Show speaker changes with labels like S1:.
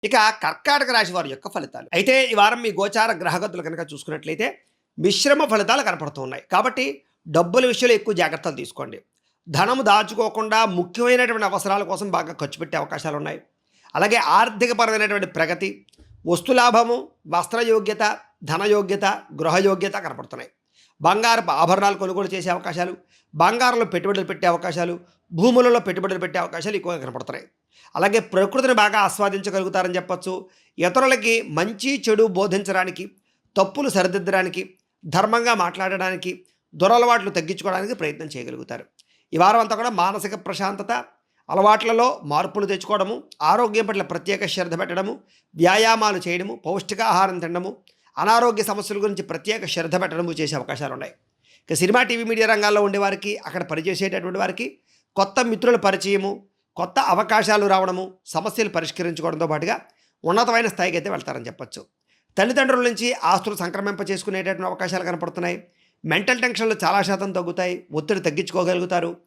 S1: ఇక కర్కాటక రాశి వారి యొక్క ఫలితాలు. అయితే ఈ వారం మీ గోచార గ్రహగతులు కనుక చూసుకున్నట్లయితే మిశ్రమ ఫలితాలు కనపడుతున్నాయి. కాబట్టి డబ్బుల విషయంలో ఎక్కువ జాగ్రత్తలు తీసుకోండి. ధనము దాచుకోకుండా ముఖ్యమైనటువంటి అవసరాల కోసం బాగా ఖర్చు పెట్టే అవకాశాలున్నాయి. అలాగే ఆర్థికపరమైనటువంటి ప్రగతి, వస్తులాభము, వస్త్రయోగ్యత, ధనయోగ్యత, గృహయోగ్యత కనపడుతున్నాయి. బంగారపు ఆభరణాలు కొనుగోలు చేసే అవకాశాలు, బంగారంలో పెట్టుబడులు పెట్టే అవకాశాలు, భూములలో పెట్టుబడులు పెట్టే అవకాశాలు ఎక్కువగా కనపడుతున్నాయి. అలాగే ప్రకృతిని బాగా ఆస్వాదించగలుగుతారని చెప్పొచ్చు. ఇతరులకి మంచి చెడు బోధించడానికి, తప్పులు సరిదిద్దడానికి, ధర్మంగా మాట్లాడడానికి, దురలవాట్లు తగ్గించుకోవడానికి ప్రయత్నం చేయగలుగుతారు. ఈ వారం అంతా కూడా మానసిక ప్రశాంతత, అలవాట్లలో మార్పులు తెచ్చుకోవడము, ఆరోగ్యం పట్ల ప్రత్యేక శ్రద్ధ పెట్టడము, వ్యాయామాలు చేయడము, పౌష్టికాహారం తినడము, అనారోగ్య సమస్యల గురించి ప్రత్యేక శ్రద్ధ పెట్టడము చేసే అవకాశాలు ఉన్నాయి. ఇక సినిమా, టీవీ, మీడియా రంగాల్లో ఉండేవారికి, అక్కడ పనిచేసేటటువంటి వారికి కొత్త మిత్రుల పరిచయము, కొత్త అవకాశాలు రావడము, సమస్యలు పరిష్కరించుకోవడంతో పాటుగా ఉన్నతమైన స్థాయికి అయితే వెళ్తారని చెప్పొచ్చు. తల్లిదండ్రుల నుంచి ఆస్తులు సంక్రమింప చేసుకునేటటువంటి అవకాశాలు కనపడుతున్నాయి. మెంటల్ టెన్షన్లు చాలా శాతం తగ్గుతాయి. ఒత్తిడి తగ్గించుకోగలుగుతారు.